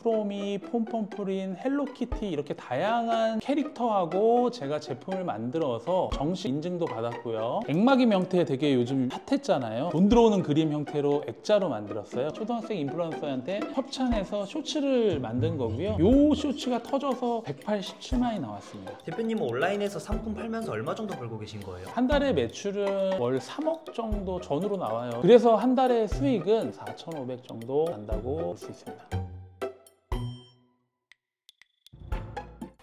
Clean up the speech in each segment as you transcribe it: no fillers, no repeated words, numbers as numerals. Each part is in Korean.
프로미, 폼폼프린, 헬로키티 이렇게 다양한 캐릭터하고 제가 제품을 만들어서 정식 인증도 받았고요. 액막이 명태 되게 요즘 핫했잖아요. 돈 들어오는 그림 형태로 액자로 만들었어요. 초등학생 인플루언서한테 협찬해서 쇼츠를 만든 거고요. 요 쇼츠가 터져서 187만이 나왔습니다. 대표님은 온라인에서 상품 팔면서 얼마 정도 벌고 계신 거예요? 한 달에 매출은 월 3억 정도 전후로 나와요. 그래서 한 달에 수익은 4,500 정도 난다고 볼 수 있습니다.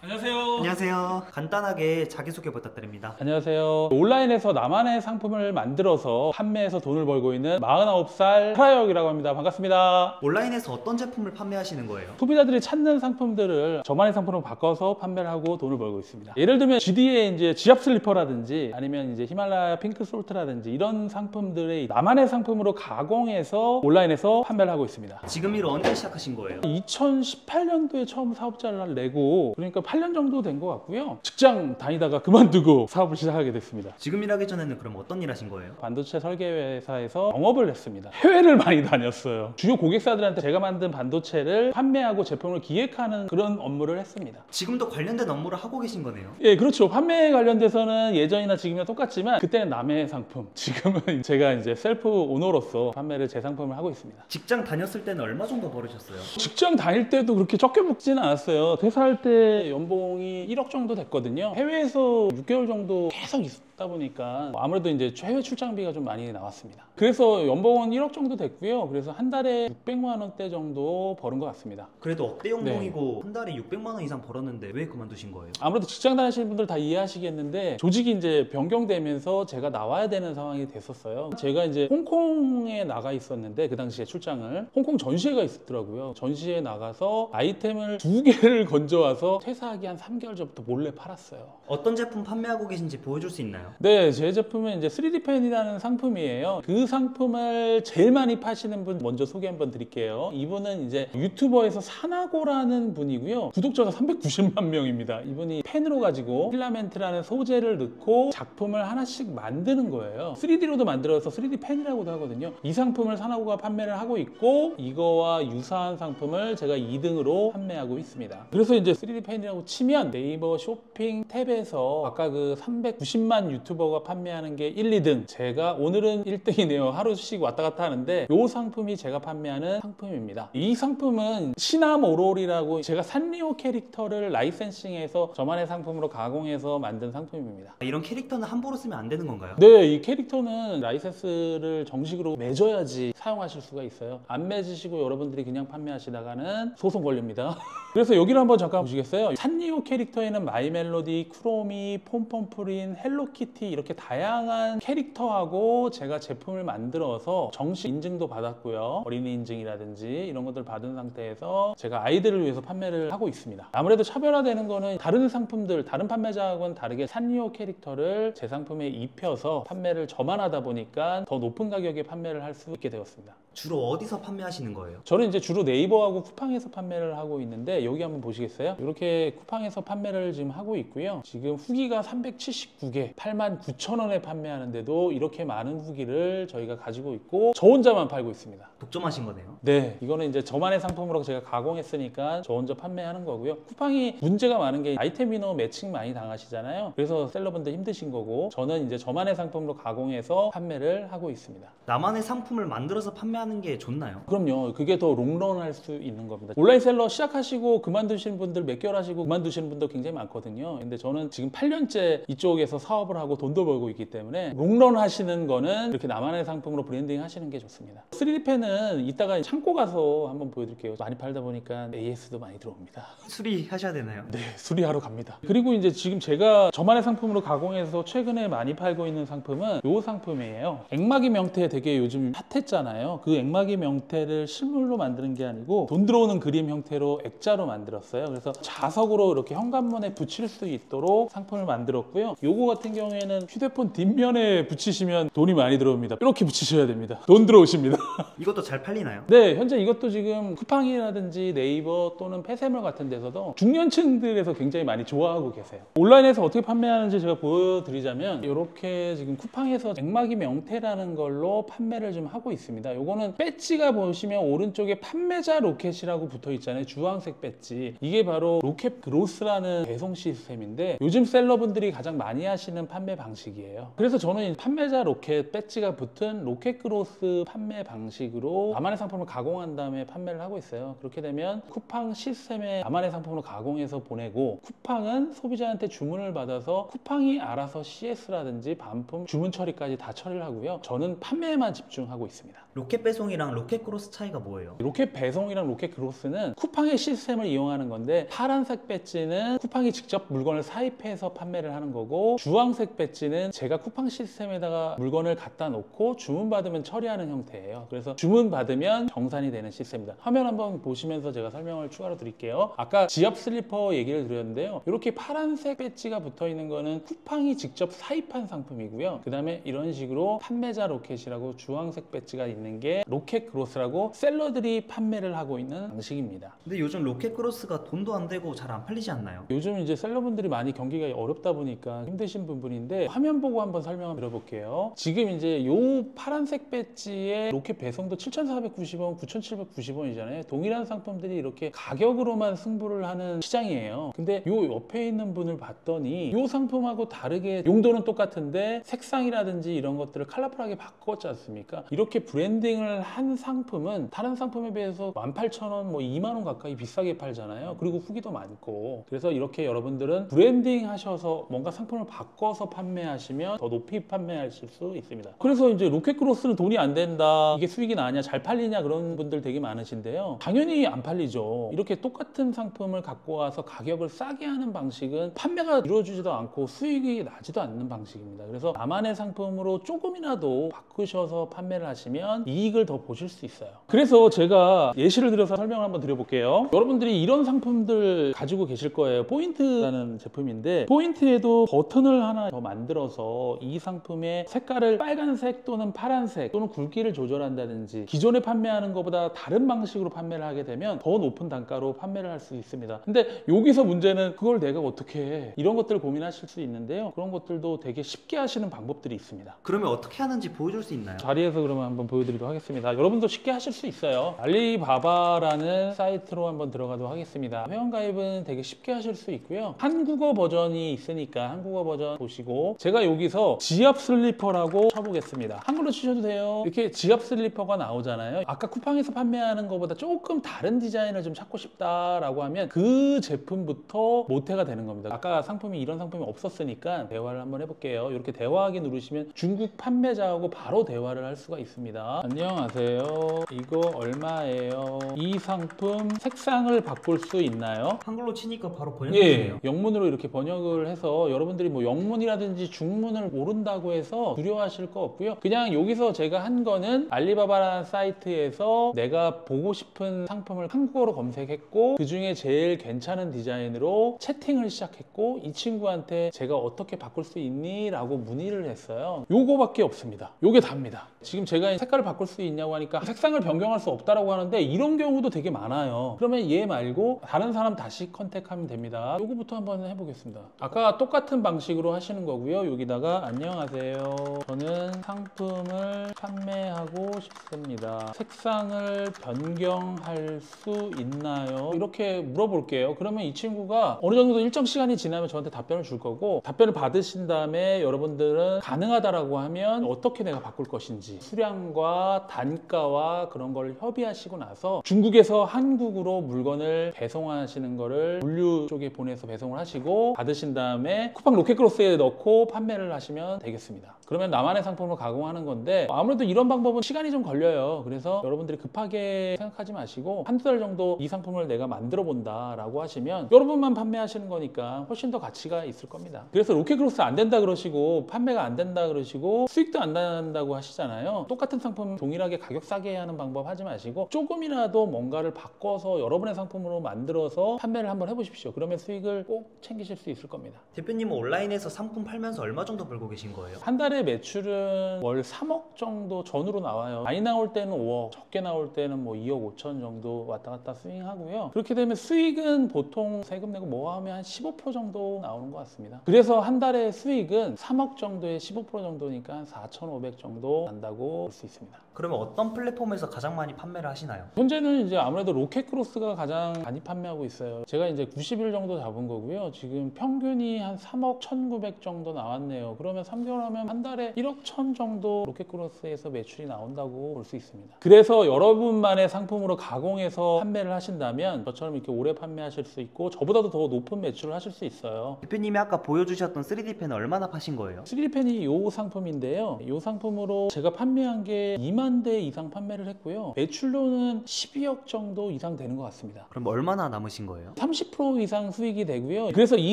안녕하세요. 안녕하세요. 간단하게 자기소개 부탁드립니다. 안녕하세요. 온라인에서 나만의 상품을 만들어서 판매해서 돈을 벌고 있는 49살 하라역이라고 합니다. 반갑습니다. 온라인에서 어떤 제품을 판매하시는 거예요? 소비자들이 찾는 상품들을 저만의 상품으로 바꿔서 판매를 하고 돈을 벌고 있습니다. 예를 들면 GD의 이제 지압 슬리퍼라든지 아니면 이제 히말라야 핑크 솔트라든지 이런 상품들의 나만의 상품으로 가공해서 온라인에서 판매를 하고 있습니다. 지금 일을 언제 시작하신 거예요? 2018년도에 처음 사업자를 내고 그러니까 8년 정도 된 것 같고요. 직장 다니다가 그만두고 사업을 시작하게 됐습니다. 지금 일하기 전에는 그럼 어떤 일 하신 거예요? 반도체 설계 회사에서 영업을 했습니다. 해외를 많이 다녔어요. 주요 고객사들한테 제가 만든 반도체를 판매하고 제품을 기획하는 그런 업무를 했습니다. 지금도 관련된 업무를 하고 계신 거네요? 예, 그렇죠. 판매에 관련돼서는 예전이나 지금이나 똑같지만 그때는 남의 상품, 지금은 제가 이제 셀프 오너로서 판매를 제 상품을 하고 있습니다. 직장 다녔을 때는 얼마 정도 벌으셨어요? 직장 다닐 때도 그렇게 적게 먹지는 않았어요. 퇴사할 때 연봉이 1억 정도 됐거든요. 해외에서 6개월 정도 계속 있다 보니까 아무래도 이제 해외 출장비가 좀 많이 나왔습니다. 그래서 연봉은 1억 정도 됐고요. 그래서 한 달에 600만 원대 정도 버는 것 같습니다. 그래도 억대 연봉이고 한 달에 600만 원 이상 벌었는데 왜 그만두신 거예요? 아무래도 직장 다니시는 분들 다 이해하시겠는데 조직이 이제 변경되면서 제가 나와야 되는 상황이 됐었어요. 제가 이제 홍콩에 나가 있었는데 그 당시에 출장을 홍콩 전시회가 있었더라고요. 전시회에 나가서 아이템을 2개를 건져와서 퇴사하기 한 3개월 전부터 몰래 팔았어요. 어떤 제품 판매하고 계신지 보여줄 수 있나요? 네, 제 제품은 이제 3D 펜이라는 상품이에요. 그 상품을 제일 많이 파시는 분 먼저 소개 한번 드릴게요. 이분은 이제 유튜버에서 사나고라는 분이고요. 구독자가 390만 명입니다. 이분이 펜으로 가지고 필라멘트라는 소재를 넣고 작품을 하나씩 만드는 거예요. 3D로도 만들어서 3D 펜이라고도 하거든요. 이 상품을 사나고가 판매를 하고 있고 이거와 유사한 상품을 제가 2등으로 판매하고 있습니다. 그래서 이제 3D 펜이라고 치면 네이버 쇼핑 탭에서 아까 그 390만 유튜버가 판매하는 게 1, 2등, 제가 오늘은 1등이네요. 하루씩 왔다 갔다 하는데 이 상품이 제가 판매하는 상품입니다. 이 상품은 시남 오롤이라고 제가 산리오 캐릭터를 라이센싱해서 저만의 상품으로 가공해서 만든 상품입니다. 이런 캐릭터는 함부로 쓰면 안 되는 건가요? 네, 이 캐릭터는 라이센스를 정식으로 맺어야지 사용하실 수가 있어요. 안 맺으시고 여러분들이 그냥 판매하시다가는 소송 걸립니다. 그래서 여기를 한번 잠깐 보시겠어요? 산리오 캐릭터에는 마이멜로디, 크로미, 폼폼프린, 헬로키티 이렇게 다양한 캐릭터하고 제가 제품을 만들어서 정식 인증도 받았고요. 어린이 인증이라든지 이런 것들 받은 상태에서 제가 아이들을 위해서 판매를 하고 있습니다. 아무래도 차별화되는 거는 다른 상품들, 다른 판매자하고는 다르게 산리오 캐릭터를 제 상품에 입혀서 판매를 저만 하다 보니까 더 높은 가격에 판매를 할 수 있게 되었습니다. 주로 어디서 판매하시는 거예요? 저는 이제 주로 네이버하고 쿠팡에서 판매를 하고 있는데 여기 한번 보시겠어요? 이렇게 쿠팡에서 판매를 지금 하고 있고요. 지금 후기가 379개, 89,000원에 판매하는데도 이렇게 많은 후기를 저희가 가지고 있고 저 혼자만 팔고 있습니다. 독점하신 거네요? 네, 이거는 이제 저만의 상품으로 제가 가공했으니까 저 혼자 판매하는 거고요. 쿠팡이 문제가 많은 게 아이템 위너 매칭 많이 당하시잖아요. 그래서 셀러분들 힘드신 거고 저는 이제 저만의 상품으로 가공해서 판매를 하고 있습니다. 나만의 상품을 만들어서 판매하는 게 좋나요? 그럼요. 그게 더 롱런할 수 있는 겁니다. 온라인 셀러 시작하시고 그만두시는 분들 몇 개월 하시고 그만두시는 분도 굉장히 많거든요. 근데 저는 지금 8년째 이쪽에서 사업을 하고 돈도 벌고 있기 때문에 롱런 하시는 거는 이렇게 나만의 상품으로 브랜딩 하시는 게 좋습니다. 3D 펜은 이따가 창고 가서 한번 보여드릴게요. 많이 팔다 보니까 AS도 많이 들어옵니다. 수리하셔야 되나요? 네, 수리하러 갑니다. 그리고 이제 지금 제가 저만의 상품으로 가공해서 최근에 많이 팔고 있는 상품은 이 상품이에요. 액막이 명태 되게 요즘 핫했잖아요. 그 액막이 명태를 실물로 만드는 게 아니고 돈 들어오는 그림 형태로 액자로 만들었어요. 그래서 자석으로 이렇게 현관문에 붙일 수 있도록 상품을 만들었고요. 요거 같은 경우에는 휴대폰 뒷면에 붙이시면 돈이 많이 들어옵니다. 이렇게 붙이셔야 됩니다. 돈 들어오십니다. 이것도 잘 팔리나요? 네, 현재 이것도 지금 쿠팡이라든지 네이버 또는 폐쇄물 같은 데서도 중년층들에서 굉장히 많이 좋아하고 계세요. 온라인에서 어떻게 판매하는지 제가 보여드리자면 이렇게 지금 쿠팡에서 액막이 명태라는 걸로 판매를 좀 하고 있습니다. 요거는 요거는 배지가 보시면 오른쪽에 판매자 로켓이라고 붙어 있잖아요. 주황색 배지. 이게 바로 로켓 그로스라는 배송 시스템인데 요즘 셀러분들이 가장 많이 하시는 판매 방식이에요. 그래서 저는 이 판매자 로켓 배지가 붙은 로켓 그로스 판매 방식으로 나만의 상품을 가공한 다음에 판매를 하고 있어요. 그렇게 되면 쿠팡 시스템에 나만의 상품으로 가공해서 보내고 쿠팡은 소비자한테 주문을 받아서 쿠팡이 알아서 CS라든지 반품 주문 처리까지 다 처리를 하고요. 저는 판매에만 집중하고 있습니다. 로켓 배송이랑 로켓 크로스 차이가 뭐예요? 로켓 배송이랑 로켓 크로스는 쿠팡의 시스템을 이용하는 건데 파란색 배지는 쿠팡이 직접 물건을 사입해서 판매를 하는 거고 주황색 배지는 제가 쿠팡 시스템에다가 물건을 갖다 놓고 주문 받으면 처리하는 형태예요. 그래서 주문 받으면 정산이 되는 시스템입니다. 화면 한번 보시면서 제가 설명을 추가로 드릴게요. 아까 지압 슬리퍼 얘기를 드렸는데요. 이렇게 파란색 배지가 붙어 있는 거는 쿠팡이 직접 사입한 상품이고요. 그 다음에 이런 식으로 판매자 로켓이라고 주황색 배지가 있는 게 로켓 그로스라고 셀러들이 판매를 하고 있는 방식입니다. 근데 요즘 로켓 크로스가 돈도 안 되고 잘 안 팔리지 않나요? 요즘 이제 셀러분들이 많이 경기가 어렵다 보니까 힘드신 부분인데 화면 보고 한번 설명을 드려볼게요. 지금 이제 요 파란색 배지의 로켓 배송도 7,490원, 9,790원이잖아요. 동일한 상품들이 이렇게 가격으로만 승부를 하는 시장이에요. 근데 요 옆에 있는 분을 봤더니 요 상품하고 다르게 용도는 똑같은데 색상이라든지 이런 것들을 컬러풀하게 바꿨지 않습니까? 이렇게 브랜딩을 한 상품은 다른 상품에 비해서 18,000원, 뭐 2만원 가까이 비싸게 팔잖아요. 그리고 후기도 많고. 그래서 이렇게 여러분들은 브랜딩 하셔서 뭔가 상품을 바꿔서 판매하시면 더 높이 판매하실 수 있습니다. 그래서 이제 로켓 크로스는 돈이 안 된다, 이게 수익이 나냐, 잘 팔리냐, 그런 분들 되게 많으신데요. 당연히 안 팔리죠. 이렇게 똑같은 상품을 갖고 와서 가격을 싸게 하는 방식은 판매가 이루어지지도 않고 수익이 나지도 않는 방식입니다. 그래서 나만의 상품으로 조금이라도 바꾸셔서 판매를 하시면 이익을 더 보실 수 있어요. 그래서 제가 예시를 들어서 설명을 한번 드려볼게요. 여러분들이 이런 상품들 가지고 계실 거예요. 포인트라는 제품인데 포인트에도 버튼을 하나 더 만들어서 이 상품의 색깔을 빨간색 또는 파란색 또는 굵기를 조절한다든지 기존에 판매하는 것보다 다른 방식으로 판매를 하게 되면 더 높은 단가로 판매를 할 수 있습니다. 근데 여기서 문제는 그걸 내가 어떻게 해? 이런 것들을 고민하실 수 있는데요. 그런 것들도 되게 쉽게 하시는 방법들이 있습니다. 그러면 어떻게 하는지 보여줄 수 있나요? 자리에서 그러면 한번 보여드리도록 하겠습니다. 여러분도 쉽게 하실 수 있어요. 알리바바라는 사이트로 한번 들어가도록 하겠습니다. 회원가입은 되게 쉽게 하실 수 있고요. 한국어 버전이 있으니까 한국어 버전 보시고 제가 여기서 지압 슬리퍼라고 쳐보겠습니다. 한글로 치셔도 돼요. 이렇게 지압 슬리퍼가 나오잖아요. 아까 쿠팡에서 판매하는 것보다 조금 다른 디자인을 좀 찾고 싶다라고 하면 그 제품부터 모태가 되는 겁니다. 아까 상품이 이런 상품이 없었으니까 대화를 한번 해볼게요. 이렇게 대화하기 누르시면 중국 판매자하고 바로 대화를 할 수가 있습니다. 안녕하세요. 이거 얼마예요? 이 상품 색상을 바꿀 수 있나요? 한글로 치니까 바로 번역되네요. 예, 영문으로 이렇게 번역을 해서 여러분들이 뭐 영문이라든지 중문을 모른다고 해서 두려워하실 거 없고요. 그냥 여기서 제가 한 거는 알리바바라는 사이트에서 내가 보고 싶은 상품을 한국어로 검색했고 그 중에 제일 괜찮은 디자인으로 채팅을 시작했고 이 친구한테 제가 어떻게 바꿀 수 있니? 라고 문의를 했어요. 요거밖에 없습니다. 요게 답니다. 지금 제가 색깔을 바꿀 수 있냐고 하니까 색상을 변경할 수 없다라고 하는데 이런 경우도 되게 많아요. 그러면 얘 말고 다른 사람 다시 컨택하면 됩니다. 요거부터 한번 해보겠습니다. 아까 똑같은 방식으로 하시는 거고요. 여기다가 안녕하세요. 저는 상품을 판매하고 싶습니다. 색상을 변경할 수 있나요? 이렇게 물어볼게요. 그러면 이 친구가 어느 정도 일정 시간이 지나면 저한테 답변을 줄 거고 답변을 받으신 다음에 여러분들은 가능하다라고 하면 어떻게 내가 바꿀 것인지 수량과 단가와 그런 걸 협의하시고 나서 중국에서 한국으로 물건을 배송하시는 거를 물류 쪽에 보내서 배송을 하시고 받으신 다음에 쿠팡 로켓크로스에 넣고 판매를 하시면 되겠습니다. 그러면 나만의 상품을 가공하는 건데 아무래도 이런 방법은 시간이 좀 걸려요. 그래서 여러분들이 급하게 생각하지 마시고 한두 달 정도 이 상품을 내가 만들어 본다 라고 하시면 여러분만 판매하시는 거니까 훨씬 더 가치가 있을 겁니다. 그래서 로켓크로스 안 된다 그러시고 판매가 안 된다 그러시고 수익도 안 난다고 하시잖아요. 똑같은 상품 동일하게 가격 싸게 하는 방법 하지 마시고 조금이라도 뭔가를 바꿔서 여러분의 상품으로 만들어서 판매를 한번 해보십시오. 그러면 수익을 꼭 챙기실 수 있을 겁니다. 대표님은 온라인에서 상품 팔면서 얼마 정도 벌고 계신 거예요? 한 달에 매출은 월 3억 정도 전후로 나와요. 많이 나올 때는 5억, 적게 나올 때는 뭐 2억 5천 정도 왔다 갔다 스윙하고요. 그렇게 되면 수익은 보통 세금 내고 뭐 하면 한 15% 정도 나오는 것 같습니다. 그래서 한 달에 수익은 3억 정도에 15% 정도니까 한 4,500 정도 난다. 나온다고 볼 수 있습니다. 그러면 어떤 플랫폼에서 가장 많이 판매를 하시나요? 현재는 이제 아무래도 로켓크로스가 가장 많이 판매하고 있어요. 제가 이제 90일 정도 잡은 거고요. 지금 평균이 한 3억 1,900 정도 나왔네요. 그러면 3개월 하면 한 달에 1억 1,000 정도 로켓크로스에서 매출이 나온다고 볼 수 있습니다. 그래서 여러분만의 상품으로 가공해서 판매를 하신다면 저처럼 이렇게 오래 판매하실 수 있고 저보다도 더 높은 매출을 하실 수 있어요. 대표님이 아까 보여주셨던 3D 펜은 얼마나 파신 거예요? 3D펜이 이 상품인데요. 이 상품으로 제가 판매한 게 2만 대 이상 판매를 했고요. 매출로는 12억 정도 이상 되는 것 같습니다. 그럼 얼마나 남으신 거예요? 30% 이상 수익이 되고요. 그래서 이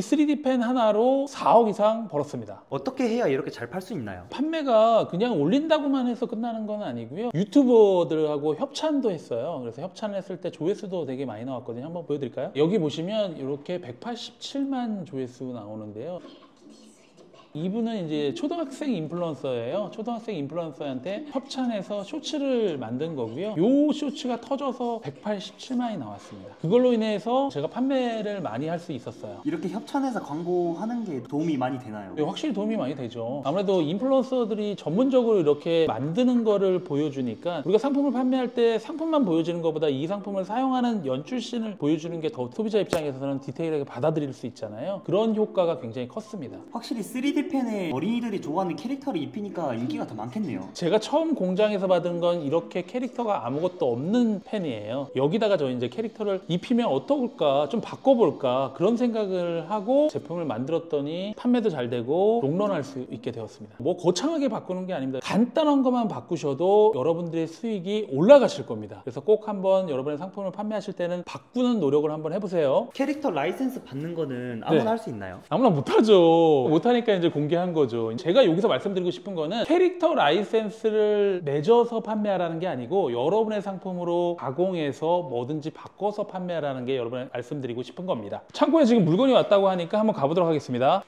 3D펜 하나로 4억 이상 벌었습니다. 어떻게 해야 이렇게 잘 팔 수 있나요? 판매가 그냥 올린다고만 해서 끝나는 건 아니고요. 유튜버들하고 협찬도 했어요. 그래서 협찬을 했을 때 조회수도 되게 많이 나왔거든요. 한번 보여드릴까요? 여기 보시면 이렇게 187만 조회수 나오는데요. 이분은 이제 초등학생 인플루언서예요. 초등학생 인플루언서한테 협찬해서 쇼츠를 만든 거고요. 요 쇼츠가 터져서 187만이 나왔습니다. 그걸로 인해서 제가 판매를 많이 할 수 있었어요. 이렇게 협찬해서 광고하는 게 도움이 많이 되나요? 네, 확실히 도움이 많이 되죠. 아무래도 인플루언서들이 전문적으로 이렇게 만드는 거를 보여주니까 우리가 상품을 판매할 때 상품만 보여주는 것보다 이 상품을 사용하는 연출씬을 보여주는 게 더 소비자 입장에서는 디테일하게 받아들일 수 있잖아요. 그런 효과가 굉장히 컸습니다. 확실히 3D 펜에 어린이들이 좋아하는 캐릭터를 입히니까 인기가 더 많겠네요. 제가 처음 공장에서 받은 건 이렇게 캐릭터가 아무것도 없는 펜이에요. 여기다가 저 이제 캐릭터를 입히면 어떨까, 좀 바꿔볼까 그런 생각을 하고 제품을 만들었더니 판매도 잘 되고 롱런할 수 있게 되었습니다. 뭐 거창하게 바꾸는 게 아닙니다. 간단한 것만 바꾸셔도 여러분들의 수익이 올라가실 겁니다. 그래서 꼭 한번 여러분의 상품을 판매하실 때는 바꾸는 노력을 한번 해보세요. 캐릭터 라이센스 받는 거는 아무나 네. 할 수 있나요? 아무나 못하죠. 못하니까 이제 공개한 거죠. 제가 여기서 말씀드리고 싶은 거는 캐릭터 라이센스를 맺어서 판매하라는 게 아니고 여러분의 상품으로 가공해서 뭐든지 바꿔서 판매하라는 게 여러분에 말씀드리고 싶은 겁니다. 창고에 지금 물건이 왔다고 하니까 한번 가보도록 하겠습니다.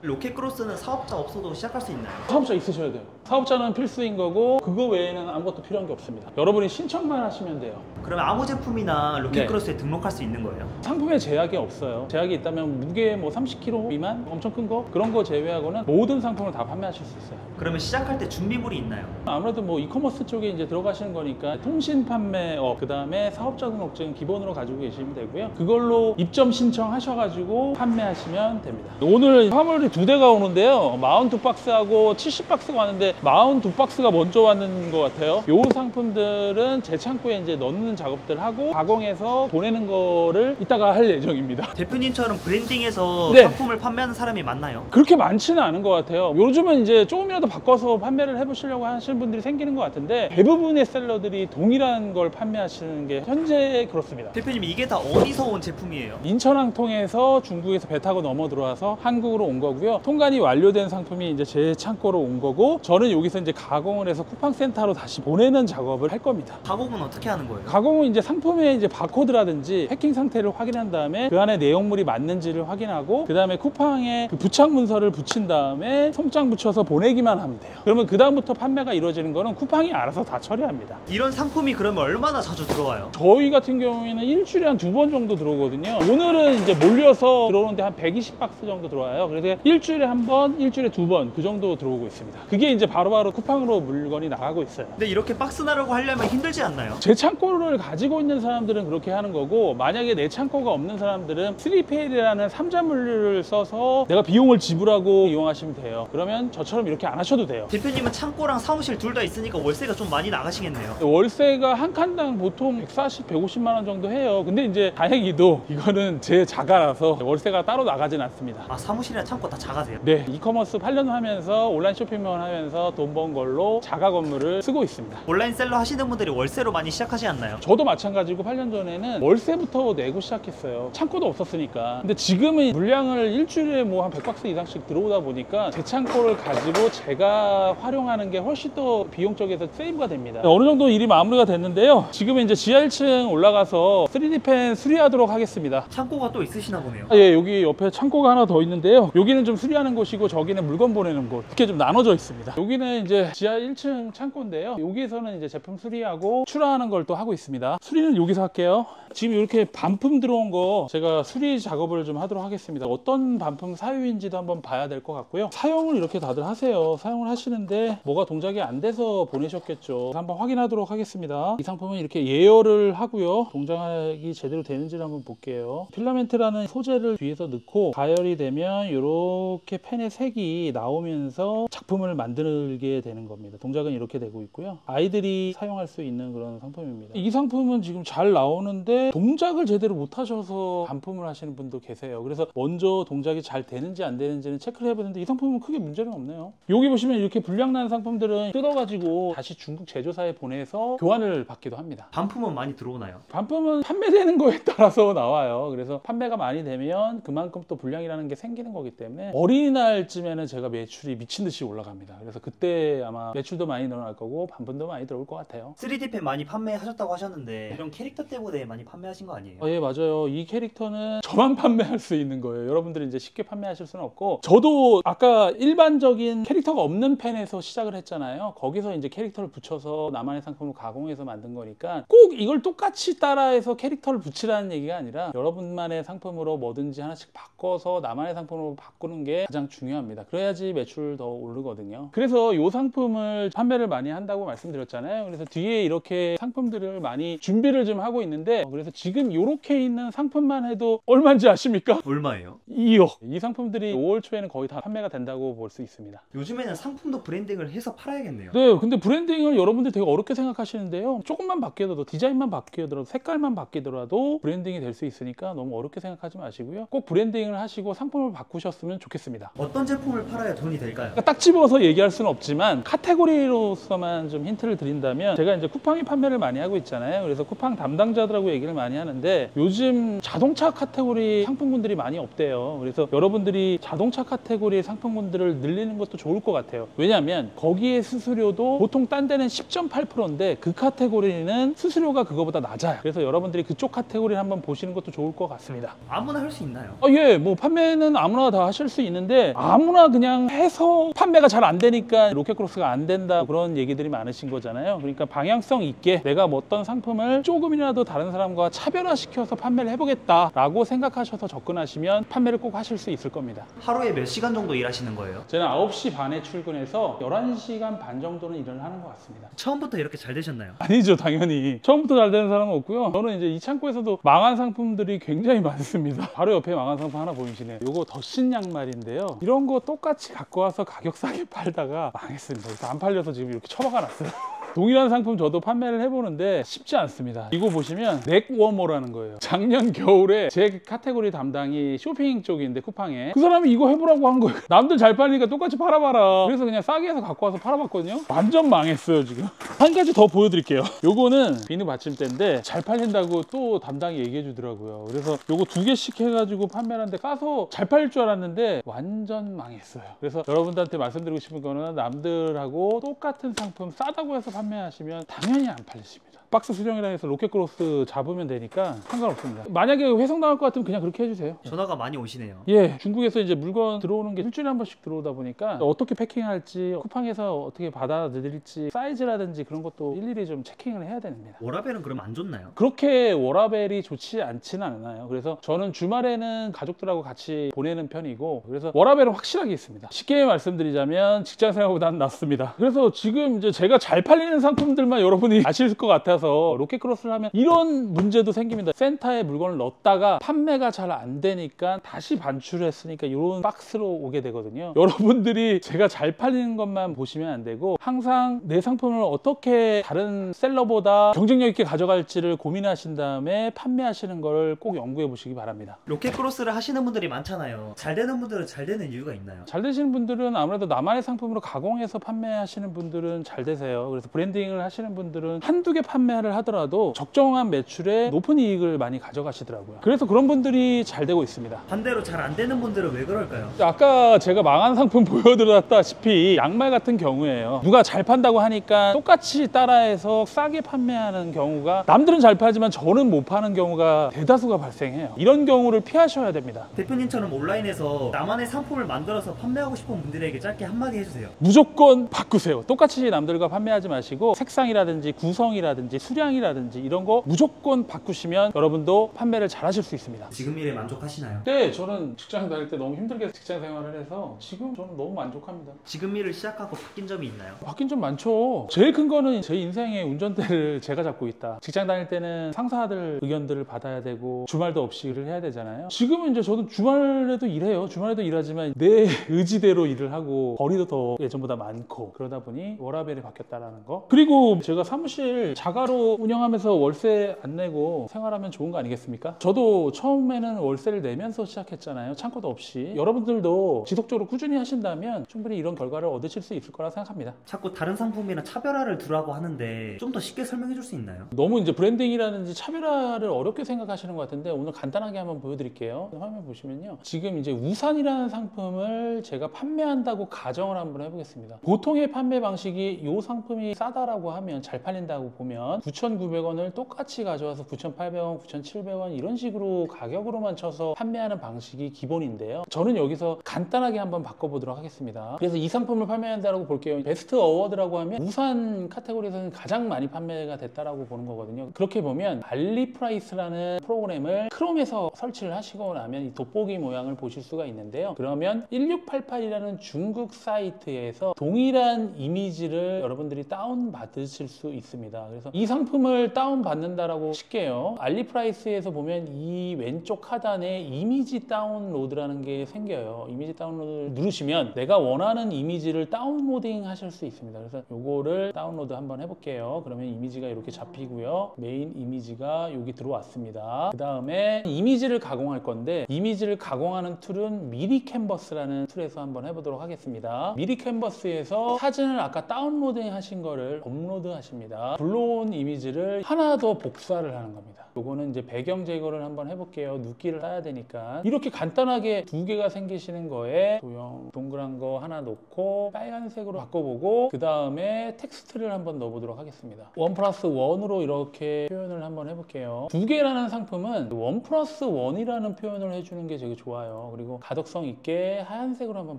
로켓크로스는 사업자 없어도 시작할 수 있나요? 사업자 있으셔야 돼요. 사업자는 필수인 거고 그거 외에는 아무것도 필요한 게 없습니다. 여러분이 신청만 하시면 돼요. 그러면 아무 제품이나 로켓크로스에 등록할 수 있는 거예요? 상품에 제약이 없어요. 제약이 있다면 무게 뭐 30kg 미만? 엄청 큰 거? 그런 거 제외하고는 모든 상품을 다 판매하실 수 있어요. 그러면 시작할 때 준비물이 있나요? 아무래도 뭐 이커머스 쪽에 이제 들어가시는 거니까 통신 판매업, 그 다음에 사업자 등록증 기본으로 가지고 계시면 되고요. 그걸로 입점 신청하셔가지고 판매하시면 됩니다. 오늘 화물이 2대가 오는데요. 42박스하고 70박스가 왔는데 42박스가 먼저 왔는 것 같아요. 요 상품들은 제 창고에 이제 넣는 작업들 하고 가공해서 보내는 거를 이따가 할 예정입니다. 대표님처럼 브랜딩해서 네. 상품을 판매하는 사람이 많나요? 그렇게 많지는 않은 것 같아요. 요즘은 이제 조금이라도 바꿔서 판매를 해보시려고 하시는 분들이 생기는 것 같은데 대부분의 셀러들이 동일한 걸 판매하시는 게 현재 그렇습니다. 대표님 이게 다 어디서 온 제품이에요? 인천항 통해서 중국에서 배 타고 넘어 들어와서 한국으로 온 거고요. 통관이 완료된 상품이 이제 제 창고로 온 거고 저는 여기서 이제 가공을 해서 쿠팡센터로 다시 보내는 작업을 할 겁니다. 가공은 어떻게 하는 거예요? 가공은 이제 상품의 이제 바코드라든지 패킹 상태를 확인한 다음에 그 안에 내용물이 맞는지를 확인하고 그 다음에 쿠팡에 그 부착 문서를 붙인 다음에 송장 붙여서 보내기만 하면 돼요. 그러면 그 다음부터 판매가 이루어지는 거는 쿠팡이 알아서 다 처리합니다. 이런 상품이 그러면 얼마나 자주 들어와요? 저희 같은 경우에는 일주일에 한 2번 정도 들어오거든요. 오늘은 이제 몰려서 들어오는데 한 120박스 정도 들어와요. 그래서 일주일에 한 번, 일주일에 2번 그 정도 들어오고 있습니다. 그게 이제 바로바로 쿠팡으로 물건이 나가고 있어요. 근데 이렇게 박스 나르고 하려면 힘들지 않나요? 제 창고를 가지고 있는 사람들은 그렇게 하는 거고 만약에 내 창고가 없는 사람들은 3PL이라는 삼자물류를 써서 내가 비용을 지불하고 이용하시면 돼요. 그러면 저처럼 이렇게 안 하셔도 돼요. 대표님은 창고랑 사무실 둘 다 있으니까 월세가 좀 많이 나가시겠네요. 월세가 한 칸당 보통 140, 150만 원 정도 해요. 근데 이제 다행히도 이거는 제 자가라서 월세가 따로 나가진 않습니다. 아, 사무실이랑 창고 다 작아세요? 네, 이커머스 8년 하면서 온라인 쇼핑몰 하면서 돈 번 걸로 자가 건물을 쓰고 있습니다. 온라인 셀러 하시는 분들이 월세로 많이 시작하지 않나요? 저도 마찬가지고 8년 전에는 월세부터 내고 시작했어요. 창고도 없었으니까. 근데 지금은 물량을 일주일에 뭐 한 100박스 이상씩 들어오다 보니까 제 창고를 가지고 제가 활용하는 게 훨씬 더 비용적에서 세이브가 됩니다. 어느 정도 일이 마무리가 됐는데요. 지금은 이제 지하 1층 올라가서 3D펜 수리하도록 하겠습니다. 창고가 또 있으시나 보네요. 예, 여기 옆에 창고가 하나 더 있는데요. 여기는 좀 수리하는 곳이고 저기는 물건 보내는 곳. 이렇게 좀 나눠져 있습니다. 여기는 이제 지하 1층 창고인데요. 여기에서는 이제 제품 수리하고 출하하는 걸 또 하고 있습니다. 수리는 여기서 할게요. 지금 이렇게 반품 들어온 거 제가 수리 작업을 좀 하도록 하겠습니다. 어떤 반품 사유인지도 한번 봐야 될 것 같고요. 사용을 이렇게 다들 하세요. 사용을 하시는데 뭐가 동작이 안 돼서 보내셨겠죠. 한번 확인하도록 하겠습니다. 이 상품은 이렇게 예열을 하고요. 동작이 제대로 되는지를 한번 볼게요. 필라멘트라는 소재를 뒤에서 넣고 가열이 되면 이렇게 펜의 색이 나오면서 작품을 만들게 되는 겁니다. 동작은 이렇게 되고 있고요. 아이들이 사용할 수 있는 그런 상품입니다. 이 상품은 지금 잘 나오는데 동작을 제대로 못 하셔서 반품을 하시는 분도 계세요. 그래서 먼저 동작이 잘 되는지 안 되는지는 체크를 해보는데 이 상품은 크게 문제는 없네요. 여기 보시면 이렇게 불량난 상품들은 뜯어가지고 다시 중국 제조사에 보내서 교환을 받기도 합니다. 반품은 많이 들어오나요? 반품은 판매되는 거에 따라서 나와요. 그래서 판매가 많이 되면 그만큼 또 불량이라는 게 생기는 거기 때문에 어린이날쯤에는 제가 매출이 미친 듯이 올라갑니다. 그래서 그때 아마 매출도 많이 늘어날 거고 반품도 많이 들어올 것 같아요. 3D펜 많이 판매하셨다고 하셨는데 이런 캐릭터 때문에 많이 판매하신 거 아니에요? 예, 맞아요. 이 캐릭터는 저만 판매할 수 있는 거예요. 여러분들이 이제 쉽게 판매하실 수는 없고, 저도 아까 일반적인 캐릭터가 없는 펜에서 시작을 했잖아요. 거기서 이제 캐릭터를 붙여서 나만의 상품을 가공해서 만든 거니까 꼭 이걸 똑같이 따라해서 캐릭터를 붙이라는 얘기가 아니라 여러분만의 상품으로 뭐든지 하나씩 바꿔서 나만의 상품으로 바꾸는 게 가장 중요합니다. 그래야지 매출 더 오르거든요. 그래서 이 상품을 판매를 많이 한다고 말씀드렸잖아요. 그래서 뒤에 이렇게 상품들을 많이 준비를 좀 하고 있는데, 그래서 지금 이렇게 있는 상품만 해도 얼마인지 아십니까? 얼마예요? 2억. 이 상품들이 5월 초에는 거의 다 판매가 된다고 볼 수 있습니다. 요즘에는 상품도 브랜딩을 해서 팔아야겠네요. 네, 근데 브랜딩을 여러분들 되게 어렵게 생각하시는데요. 조금만 바뀌어도, 디자인만 바뀌더라도, 색깔만 바뀌더라도 브랜딩이 될 수 있으니까 너무 어렵게 생각하지 마시고요. 꼭 브랜딩을 하시고 상품을 바꾸셨으면 좋겠습니다. 어떤 제품을 팔아야 돈이 될까요? 그러니까 딱 집어서 얘기할 수는 없지만 카테고리로서만 좀 힌트를 드린다면, 제가 이제 쿠팡이 판매를 많이 하고 있잖아요. 그래서 쿠팡 담당자들하고 얘기를 많이 하는데 요즘 자동차 카테고리 상품군들이 많이 없대요. 그래서 여러분들이 자동차 카테고리 상품군들을 늘리는 것도 좋을 것 같아요. 왜냐하면 거기에 수수료도 보통 딴 데는 10.8%인데 그 카테고리는 수수료가 그거보다 낮아요. 그래서 여러분들이 그쪽 카테고리를 한번 보시는 것도 좋을 것 같습니다. 아무나 할 수 있나요? 예, 뭐 판매는 아무나 다 하실 수 있는데 아무나 그냥 해서 판매가 잘 안 되니까 로켓크로스가 안 된다, 그런 얘기들이 많으신 거잖아요. 그러니까 방향성 있게 내가 뭐 어떤 상품을 조금이라도 다른 사람과 차별화시켜서 판매를 해보겠다라고 생각하셔서 접근하시면 판매를 꼭 하실 수 있을 겁니다. 하루에 몇 시간 정도 일하시는 거예요? 저는 9시 반에 출근해서 11시간 반 정도는 일을 하는 것 같습니다. 처음부터 이렇게 잘 되셨나요? 아니죠, 당연히. 처음부터 잘 되는 사람은 없고요. 저는 이제 이 창고에서도 망한 상품들이 굉장히 많습니다. 바로 옆에 망한 상품 하나 보이시네요. 요거 덧신 양말인데요. 이런 거 똑같이 갖고 와서 가격 싸게 팔다가 망했습니다. 그래서 안 팔려서 지금 이렇게 처박아 놨어요. 동일한 상품 저도 판매를 해보는데 쉽지 않습니다. 이거 보시면 넥워머라는 거예요. 작년 겨울에 제 카테고리 담당이 쇼핑 쪽인데 쿠팡에, 그 사람이 이거 해보라고 한 거예요. 남들 잘 팔리니까 똑같이 팔아봐라. 그래서 그냥 싸게 해서 갖고 와서 팔아봤거든요. 완전 망했어요 지금. 한 가지 더 보여드릴게요. 요거는 비누 받침대인데 잘 팔린다고 또 담당이 얘기해 주더라고요. 그래서 요거 2개씩 해가지고 판매를 하는데 까서 잘 팔릴 줄 알았는데 완전 망했어요. 그래서 여러분들한테 말씀드리고 싶은 거는 남들하고 똑같은 상품 싸다고 해서 판매하시면 당연히 안 팔리십니다. 박스 수정이라 해서 로켓크로스 잡으면 되니까 상관없습니다. 만약에 회성 나올 것 같으면 그냥 그렇게 해주세요. 전화가 많이 오시네요. 예, 중국에서 이제 물건 들어오는 게 일주일에 한 번씩 들어오다 보니까 어떻게 패킹할지, 쿠팡에서 어떻게 받아들일지, 사이즈라든지 그런 것도 일일이 좀 체킹을 해야 됩니다. 워라벨은 그럼 안 좋나요? 그렇게 워라벨이 좋지 않지는 않아요. 그래서 저는 주말에는 가족들하고 같이 보내는 편이고, 그래서 워라벨은 확실하게 있습니다. 쉽게 말씀드리자면 직장 생활보다는 낫습니다. 그래서 지금 이제 제가 잘 팔리는 상품들만 여러분이 아실 것 같아서 로켓크로스를 하면 이런 문제도 생깁니다. 센터에 물건을 넣었다가 판매가 잘 안 되니까 다시 반출했으니까 이런 박스로 오게 되거든요. 여러분들이 제가 잘 팔리는 것만 보시면 안 되고 항상 내 상품을 어떻게 다른 셀러보다 경쟁력 있게 가져갈지를 고민하신 다음에 판매하시는 걸 꼭 연구해 보시기 바랍니다. 로켓크로스를 하시는 분들이 많잖아요. 잘 되는 분들은 잘 되는 이유가 있나요? 잘 되시는 분들은 아무래도 나만의 상품으로 가공해서 판매하시는 분들은 잘 되세요. 그래서 브랜딩을 하시는 분들은 한두 개 판매를 하더라도 적정한 매출에 높은 이익을 많이 가져가시더라고요. 그래서 그런 분들이 잘 되고 있습니다. 반대로 잘 안 되는 분들은 왜 그럴까요? 아까 제가 망한 상품 보여드렸다시피 양말 같은 경우에요. 누가 잘 판다고 하니까 똑같이 따라해서 싸게 판매하는 경우가, 남들은 잘 팔지만 저는 못 파는 경우가 대다수가 발생해요. 이런 경우를 피하셔야 됩니다. 대표님처럼 온라인에서 나만의 상품을 만들어서 판매하고 싶은 분들에게 짧게 한마디 해주세요. 무조건 바꾸세요. 똑같이 남들과 판매하지 마시고 색상이라든지 구성이라든지 수량이라든지 이런 거 무조건 바꾸시면 여러분도 판매를 잘 하실 수 있습니다. 지금 일에 만족하시나요? 네, 저는 직장 다닐 때 너무 힘들게 직장 생활을 해서 지금 저는 너무 만족합니다. 지금 일을 시작하고 바뀐 점이 있나요? 바뀐 점 많죠. 제일 큰 거는 제 인생의 운전대를 제가 잡고 있다. 직장 다닐 때는 상사들 의견들을 받아야 되고 주말도 없이 일을 해야 되잖아요. 지금은 이제 저도 주말에도 일해요. 주말에도 일하지만 내 의지대로 일을 하고 거리도 더 예전보다 많고 그러다 보니 워라밸이 바뀌었다라는 거. 그리고 제가 사무실 자가로 운영하면서 월세 안 내고 생활하면 좋은 거 아니겠습니까? 저도 처음에는 월세를 내면서 시작했잖아요. 창고도 없이. 여러분들도 지속적으로 꾸준히 하신다면 충분히 이런 결과를 얻으실 수 있을 거라 생각합니다. 자꾸 다른 상품이나 차별화를 두라고 하는데 좀 더 쉽게 설명해 줄 수 있나요? 너무 이제 브랜딩이라든지 차별화를 어렵게 생각하시는 것 같은데 오늘 간단하게 한번 보여드릴게요. 화면 보시면요. 지금 이제 우산이라는 상품을 제가 판매한다고 가정을 한번 해보겠습니다. 보통의 판매 방식이 이 상품이 싸다라고 하면 잘 팔린다고 보면 9,900원을 똑같이 가져와서 9,800원, 9,700원 이런 식으로 가격으로만 쳐서 판매하는 방식이 기본인데요. 저는 여기서 간단하게 한번 바꿔보도록 하겠습니다. 그래서 이 상품을 판매한다고 볼게요. 베스트 어워드라고 하면 우산 카테고리에서는 가장 많이 판매가 됐다라고 보는 거거든요. 그렇게 보면 알리프라이스라는 프로그램을 크롬에서 설치를 하시고 나면 이 돋보기 모양을 보실 수가 있는데요. 그러면 1688이라는 중국 사이트에서 동일한 이미지를 여러분들이 다운 받으실 수 있습니다. 그래서 이 상품을 다운 받는다라고 칠게요. 알리프라이스에서 보면 이 왼쪽 하단에 이미지 다운로드라는 게 생겨요. 이미지 다운로드를 누르시면 내가 원하는 이미지를 다운로딩 하실 수 있습니다. 그래서 요거를 다운로드 한번 해볼게요. 그러면 이미지가 이렇게 잡히고요. 메인 이미지가 여기 들어왔습니다. 그 다음에 이미지를 가공할 건데 이미지를 가공하는 툴은 미리 캔버스라는 툴에서 한번 해보도록 하겠습니다. 미리 캔버스에서 사진을 아까 다운로딩 하신 거를 업로드 하십니다. 불러온 이미지를 하나 더 복사를 하는 겁니다. 요거는 이제 배경 제거를 한번 해볼게요. 눕기를 따야 되니까 이렇게 간단하게 두 개가 생기시는 거에 도형 동그란 거 하나 놓고 빨간색으로 바꿔보고 그 다음에 텍스트를 한번 넣어보도록 하겠습니다. 1+1으로 이렇게 표현을 한번 해볼게요. 두 개라는 상품은 1+1이라는 표현을 해주는 게 되게 좋아요. 그리고 가독성 있게 하얀색으로 한번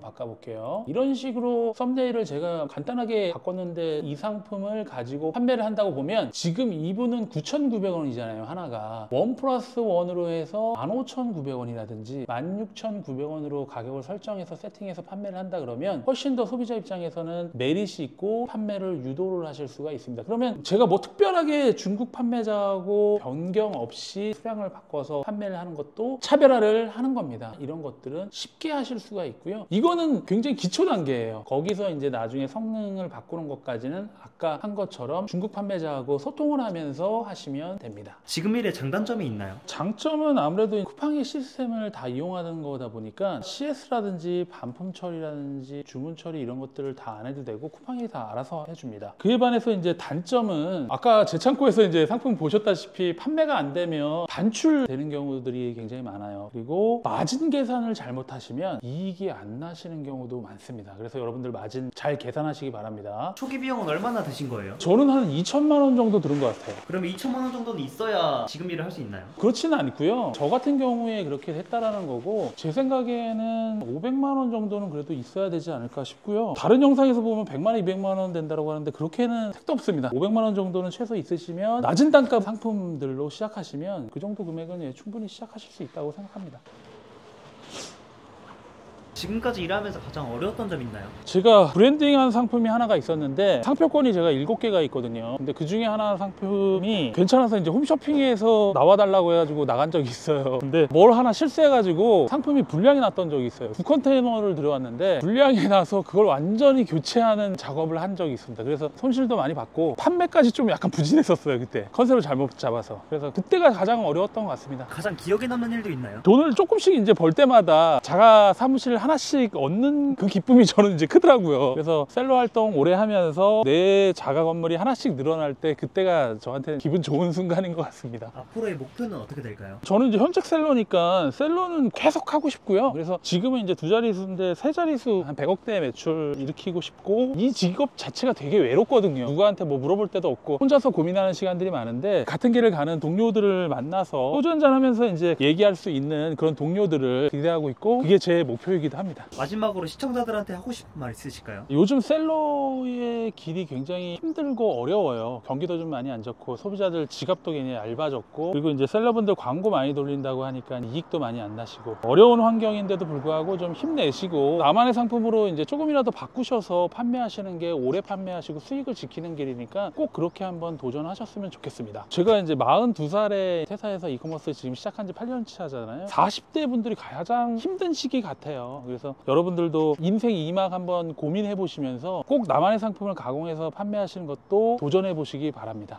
바꿔볼게요. 이런 식으로 썸네일을 제가 간단하게 바꿨는데 이 상품을 가지고 판매를 한다고 보면 지금 이분은 9,900원이잖아요. 하나가 1+1으로 해서 15,900원이라든지 16,900원으로 가격을 설정해서 세팅해서 판매를 한다 그러면 훨씬 더 소비자 입장에서는 메리트 있고 판매를 유도를 하실 수가 있습니다. 그러면 제가 뭐 특별하게 중국 판매자하고 변경 없이 수량을 바꿔서 판매를 하는 것도 차별화를 하는 겁니다. 이런 것들은 쉽게 하실 수가 있고요. 이거는 굉장히 기초 단계예요. 거기서 이제 나중에 성능을 바꾸는 것까지는 아까 한 것처럼 중국 판매자하고 소통을 하면서 하시면 됩니다. 지금 일에 장단점이 있나요? 장점은 아무래도 쿠팡의 시스템을 다 이용하는 거다 보니까 CS라든지 반품 처리라든지 주문 처리 이런 것들을 다 안 해도 되고 쿠팡이 다 알아서 해줍니다. 그에 반해서 이제 단점은 아까 제 창고에서 이제 상품 보셨다시피 판매가 안 되면 반출되는 경우들이 굉장히 많아요. 그리고 마진 계산을 잘못하시면 이익이 안 나시는 경우도 많습니다. 그래서 여러분들 마진 잘 계산하시기 바랍니다. 초기 비용은 얼마나 드신 거예요? 저는 한 2천만 원 정도 들은 것 같아요. 그러면 2천만 원 정도는 있어야 지금 일을 할 수 있나요? 그렇지는 않고요. 저 같은 경우에 그렇게 했다라는 거고 제 생각에는 500만 원 정도는 그래도 있어야 되지 않을까 싶고요. 다른 영상에서 보면 100만 원, 200만 원 된다고 하는데 그렇게는 택도 없습니다. 500만 원 정도는 최소 있으시면 낮은 단가 상품들로 시작하시면 그 정도 금액은 충분히 시작하실 수 있다고 생각합니다. 지금까지 일하면서 가장 어려웠던 점 있나요? 제가 브랜딩한 상품이 하나가 있었는데 상표권이 제가 7개가 있거든요. 근데 그 중에 하나 상품이 괜찮아서 이제 홈쇼핑에서 나와달라고 해가지고 나간 적이 있어요. 근데 뭘 하나 실수해가지고 상품이 불량이 났던 적이 있어요. 2컨테이너를 들어왔는데 불량이 나서 그걸 완전히 교체하는 작업을 한 적이 있습니다. 그래서 손실도 많이 받고 판매까지 좀 약간 부진했었어요. 그때 컨셉을 잘못 잡아서. 그래서 그때가 가장 어려웠던 것 같습니다. 가장 기억에 남는 일도 있나요? 돈을 조금씩 이제 벌 때마다 자가 사무실을 하나씩 얻는 그 기쁨이 저는 이제 크더라고요. 그래서 셀러 활동 오래 하면서 내 자가 건물이 하나씩 늘어날 때 그때가 저한테는 기분 좋은 순간인 것 같습니다. 앞으로의 목표는 어떻게 될까요? 저는 이제 현직 셀러니까 셀러는 계속 하고 싶고요. 그래서 지금은 이제 2자릿수인데 3자릿수 한 100억대 매출 일으키고 싶고 이 직업 자체가 되게 외롭거든요. 누구한테 뭐 물어볼 데도 없고 혼자서 고민하는 시간들이 많은데 같은 길을 가는 동료들을 만나서 소주 한잔 하면서 이제 얘기할 수 있는 그런 동료들을 기대하고 있고 그게 제 목표이기 되기도 합니다. 마지막으로 시청자들한테 하고 싶은 말 있으실까요? 요즘 셀러의 길이 굉장히 힘들고 어려워요. 경기도 좀 많이 안 좋고 소비자들 지갑도 굉장히 얇아졌고, 그리고 이제 셀러분들 광고 많이 돌린다고 하니까 이익도 많이 안 나시고 어려운 환경인데도 불구하고 좀 힘내시고 나만의 상품으로 이제 조금이라도 바꾸셔서 판매하시는 게 오래 판매하시고 수익을 지키는 길이니까 꼭 그렇게 한번 도전하셨으면 좋겠습니다. 제가 이제 42살에 퇴사해서 이커머스 지금 시작한 지 8년 차잖아요. 40대 분들이 가장 힘든 시기 같아요. 그래서 여러분들도 인생 2막 한번 고민해 보시면서 꼭 나만의 상품을 가공해서 판매하시는 것도 도전해 보시기 바랍니다.